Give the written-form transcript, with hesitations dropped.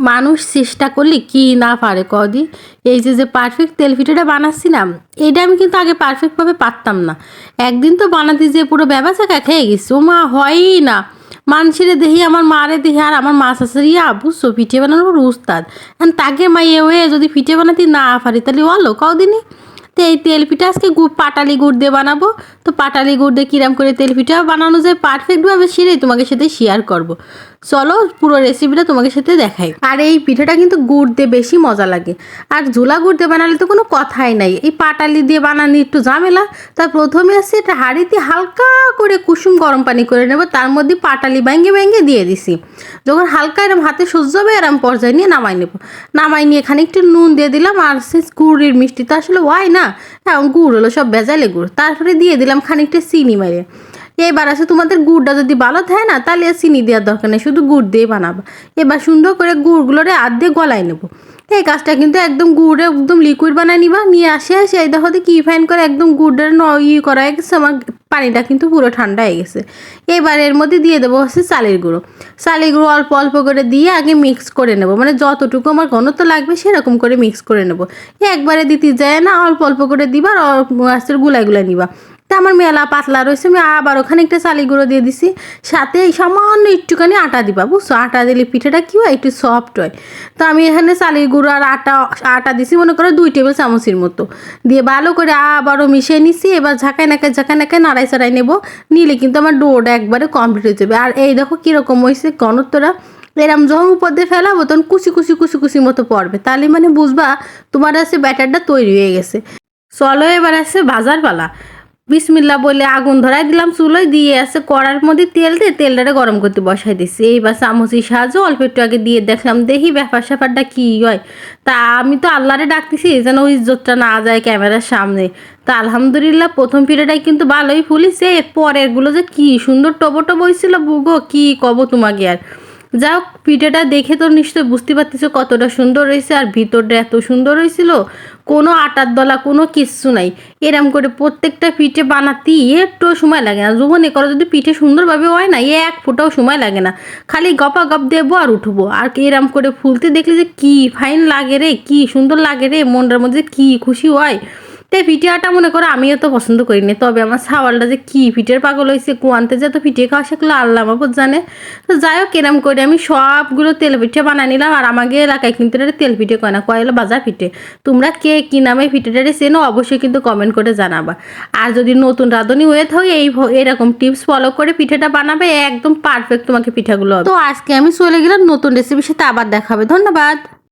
মানুষ চেষ্টা করলে কি না পারে কদি। এই যে পারফেক্ট তেল পিঠাটা বানাচ্ছিলাম, এইটা আমি কিন্তু আগে পারফেক্টভাবে পারতাম না। একদিন তো বানাতে যেয়ে পুরো ব্যাবাচাকা খেয়ে গেছি, ও মা হয়ই না। মানুষের দেখি, আমার মারে দেখি, আর আমার মা শাশুড়িয়া বুঝছো পিঠে বানানোর উস্তাদ। এখন তাকে মাইয়ে হয়ে যদি পিঠে বানাতে না পারি তাহলে বলো কদিনই। তো এই তেল পিঠা আজকে পাটালি গুড় দিয়ে বানাবো। তো পাটালি গুড় দিয়ে কিরাম করে তেল পিঠা বানানো যায় পারফেক্টভাবে সেটাই তোমাকে সাথে শেয়ার করব। চলো পুরো রেসিপিটা তোমাকে সাথে দেখাই। আর এই পিঠাটা কিন্তু গুড় দিয়ে বেশি মজা লাগে। আর ঝোলা গুড় দিয়ে বানালে তো কোনো কথাই নাই, এই পাটালি দিয়ে বানানি একটু ঝামেলা। তার প্রথমে আছে এটা হাঁড়িতে হালকা করে কুসুম গরম পানি করে নেব, তার মধ্যে পাটালি ভেঙে ভেঙে দিয়ে দিছি। যখন হালকা এরম হাতে সহ্য হবে এরম পর্যায়ে নিয়ে নামাই নেব। নামাই নিয়ে এখানে একটু নুন দিয়ে দিলাম, আর সে গুড়ের মিষ্টি তো আসলে হয় না, হ্যাঁ গুড় হলো সব ভেজালে গুড়। তারপরে দিয়ে দিলাম খানিকটা চিনি মেরে। এবার আছে তোমাদের গুড়টা যদি ভালো থাকে না তাহলে আর চিনি দেওয়ার দরকার নেই, শুধু গুড় দিয়ে বানাবো। এবার সুন্দর করে গুড়গুলোরে হাত দিয়ে গলায় নেবো। এই কাজটা কিন্তু একদম গুড়ে একদম লিকুইড বানায় নিবা। নিয়ে আসে এই দেখো কি ফাইন করে একদম গুড়ের করা হয়ে গেছে। আমার পানিটা কিন্তু পুরো ঠান্ডা হয়ে গেছে। এবার এর মধ্যে দিয়ে দেবো হচ্ছে চালের গুঁড়ো। চালের গুঁড়ো অল্প অল্প করে দিয়ে আগে মিক্স করে নেবো, মানে যতটুকু আমার ঘনত্ব লাগবে সেরকম করে মিক্স করে নেবো। একবারে দিতে যায় না, অল্প অল্প করে দিবা আর আস্তে গুলাই গুলাই নিবা। তা আমার মেলা পাতলা রয়েছে, আমি আবার ওখানে একটা চালি গুঁড়ো দিয়ে দিছি। সাথে সামান্য একটুখানি আটা দিবা, বুঝছো? আটা দিলে পিঠাটা কী হয়, একটু সফট হয়। তো আমি এখানে চালি গুঁড়ো আর আটা দিছি মনে করো 2 টেবিল চামচের মতো দিয়ে ভালো করে আবারও মিশিয়ে নিছি। এবার ঝাঁকায় নাকায় নাড়াই চাড়াই নেবো। নিলে কিন্তু আমার ডোটা একবারে কমপ্লিট হয়ে যাবে। আর এই দেখো কীরকম হয়েছে ঘনত্বটা। এরম যখন উপর দিয়ে ফেলাবো তখন কুচি কুচি কুচি কুচি মতো পড়বে, তাহলে মানে বুঝবা তোমার আছে ব্যাটারটা তৈরি হয়ে গেছে। চলো এবার আছে ভাজার পালা। বিসমিল্লা বলে আগুন ধরাই দিলাম চুলোয়, দিয়ে আছে কড়ার মধ্যে তেল দিয়ে তেলটাকে গরম করতে বসাই দিচ্ছি। এইবার চামচের সাহায্যে অল্প একটু আগে দিয়ে দেখলাম, দেখি ব্যাপারটা কী হয়। তা আমি তো আল্লাহরে ডাকতেছি যেন ওই ইজ্জতটা না যায় ক্যামেরার সামনে। তা আলহামদুলিল্লাহ প্রথম পিঠাটাই কিন্তু ভালোই ফুলিছে, পরেরগুলো যে কি সুন্দর টবো টবো হয়েছিল বুগো, কি কব তোমাকে আর। যাই হোক পিঠাটা দেখে তো নিশ্চয়ই বুঝতে পারতেছো কতটা সুন্দর হয়েছে, আর ভিতরটা এত সুন্দর হয়েছিল, কোনো আটার দলা কোনো কিচ্ছু নাই। এরম করে প্রত্যেকটা পিঠে বানাতে একটু সময় লাগে না। যখন করো যদি পিঠে সুন্দরভাবে হয় না, এক ফোঁটাও সময় লাগে না, খালি গপা গপ দেবো আর উঠবো। আর এরম করে ফুলতে দেখলে যে কি ফাইন লাগে রে, কি সুন্দর লাগে রে, মনটার মধ্যে কি খুশি হয়। তাই পিঠেটা মনে করো আমিও তো পছন্দ করি না, তবে আমার ছাওয়ালটা যে কি পিঠের পাগল হয়েছে, কোয়ান্তে যে তো পিঠে খাওয়া শিখলো আল্লাহ মাবুদ জানে। তো যাই হোক এরম করে আমি সবগুলো তেল পিঠে বানিয়ে নিলাম। আর আমাকে এলাকায় কিন্তু এটা তেল পিঠে কয় না, কয় হলো ভাজা পিঠে। তোমরা কে কী নামে পিঠেটারে চেনো অবশ্যই কিন্তু কমেন্ট করে জানাবা। আর যদি নতুন রাঁধুনি হয়ে থাকে এরকম টিপস ফলো করে পিঠেটা বানাবে, একদম পারফেক্ট তোমাকে পিঠাগুলো হবে। তো আজকে আমি চলে গেলাম, নতুন রেসিপির সাথে আবার দেখাবে। ধন্যবাদ।